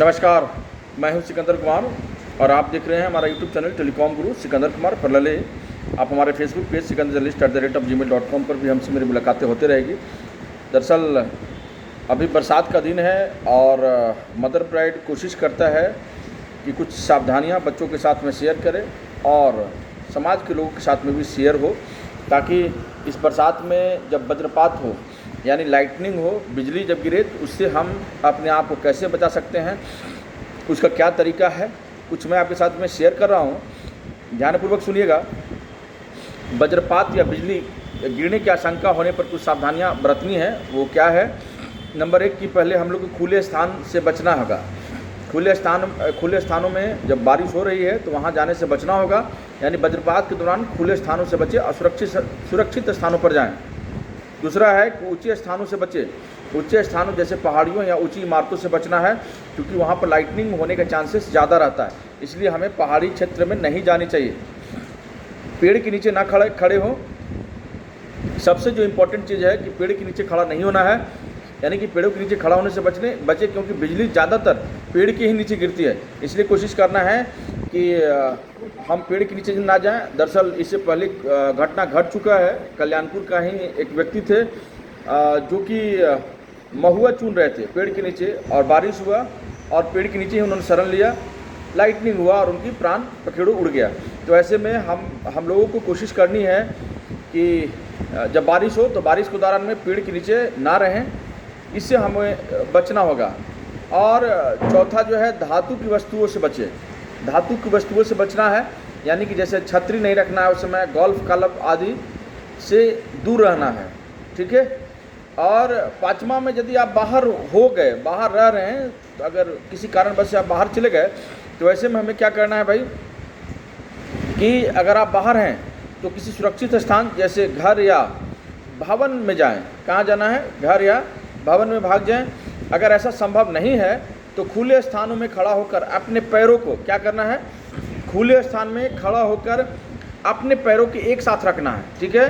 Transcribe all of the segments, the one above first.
नमस्कार, मैं हूं सिकंदर कुमार और आप देख रहे हैं हमारा यूट्यूब चैनल टेलीकॉम गुरु सिकंदर कुमार फरलले। आप हमारे फेसबुक पेज sikandarjournalist@gmail.com पर भी हमसे मेरी मुलाकातें होती रहेगी। दरअसल अभी बरसात का दिन है और मदर प्राइड कोशिश करता है कि कुछ सावधानियां बच्चों के साथ में शेयर करें और समाज के लोगों के साथ में भी शेयर हो, ताकि इस बरसात में जब वज्रपात हो यानी लाइटनिंग हो, बिजली जब गिरे तो उससे हम अपने आप को कैसे बचा सकते हैं, उसका क्या तरीका है, कुछ मैं आपके साथ में शेयर कर रहा हूँ। ध्यानपूर्वक सुनिएगा। वज्रपात या बिजली गिरने की आशंका होने पर कुछ सावधानियाँ बरतनी है। वो क्या है? नंबर 1 कि पहले हम लोग को खुले स्थान से बचना होगा। खुले स्थानों में जब बारिश हो रही है तो वहाँ जाने से बचना होगा, यानी वज्रपात के दौरान खुले स्थानों से बचें और सुरक्षित स्थानों पर जाएं। दूसरा है कि ऊंचे स्थानों से बचें। ऊंचे स्थानों जैसे पहाड़ियों या ऊंची इमारतों से बचना है, क्योंकि वहाँ पर लाइटनिंग होने का चांसेस ज़्यादा रहता है, इसलिए हमें पहाड़ी क्षेत्र में नहीं जानी चाहिए। पेड़ के नीचे ना खड़े हों। सबसे जो इम्पोर्टेंट चीज़ है कि पेड़ के नीचे खड़ा नहीं होना है, यानी कि पेड़ों के नीचे खड़ा होने से बचे, क्योंकि बिजली ज़्यादातर पेड़ के ही नीचे गिरती है। इसलिए कोशिश करना है कि हम पेड़ के नीचे ना जाएं। दरअसल इससे पहले घटना घट चुका है। कल्याणपुर का ही एक व्यक्ति थे जो कि महुआ चुन रहे थे पेड़ के नीचे, और बारिश हुआ और पेड़ के नीचे ही उन्होंने शरण लिया, लाइटनिंग हुआ और उनकी प्राण पखेरु उड़ गया। तो ऐसे में हम लोगों को कोशिश करनी है कि जब बारिश हो तो बारिश के दौरान में पेड़ के नीचे ना रहें, इससे हमें बचना होगा। और चौथा जो है, धातु की वस्तुओं से बचें। धातु की वस्तुओं से बचना है, यानी कि जैसे छतरी नहीं रखना है उस समय, गोल्फ क्लब आदि से दूर रहना है, ठीक है। और पाँचवा में, यदि आप बाहर रह रहे हैं, तो अगर किसी कारणवश से आप बाहर चले गए तो ऐसे में हमें क्या करना है भाई, कि अगर आप बाहर हैं तो किसी सुरक्षित स्थान जैसे घर या भवन में जाएं। कहाँ जाना है? घर या भवन में भाग जाएं। अगर ऐसा संभव नहीं है तो खुले स्थानों में खड़ा होकर अपने पैरों को क्या करना है? खुले स्थान में खड़ा होकर अपने पैरों के एक साथ रखना है, ठीक है।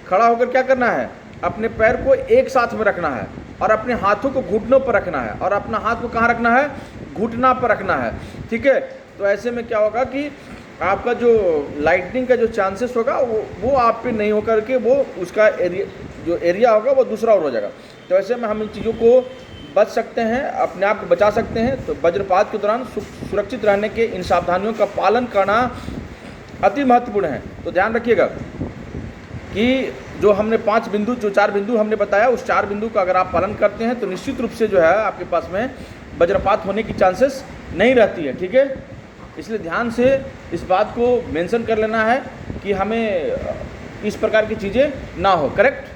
खड़ा होकर क्या करना है? अपने पैर को एक साथ में रखना है और अपने हाथों को घुटनों पर रखना है, और अपना हाथ को कहाँ रखना है? घुटना पर रखना है, ठीक है। तो ऐसे में क्या होगा कि आपका जो लाइटनिंग का जो चांसेस होगा वो आप पे नहीं होकर के वो उसका एरिया होगा वो दूसरा और हो जाएगा। तो ऐसे में हम इन चीज़ों को बच सकते हैं, अपने आप को बचा सकते हैं। तो वज्रपात के दौरान सुरक्षित रहने के इन सावधानियों का पालन करना अति महत्वपूर्ण है। तो ध्यान रखिएगा कि जो हमने 4 बिंदु हमने बताया, उस 4 बिंदु का अगर आप पालन करते हैं तो निश्चित रूप से जो है आपके पास में वज्रपात होने की चांसेस नहीं रहती है, ठीक है। इसलिए ध्यान से इस बात को मेंशन कर लेना है कि हमें इस प्रकार की चीज़ें ना हो, करेक्ट।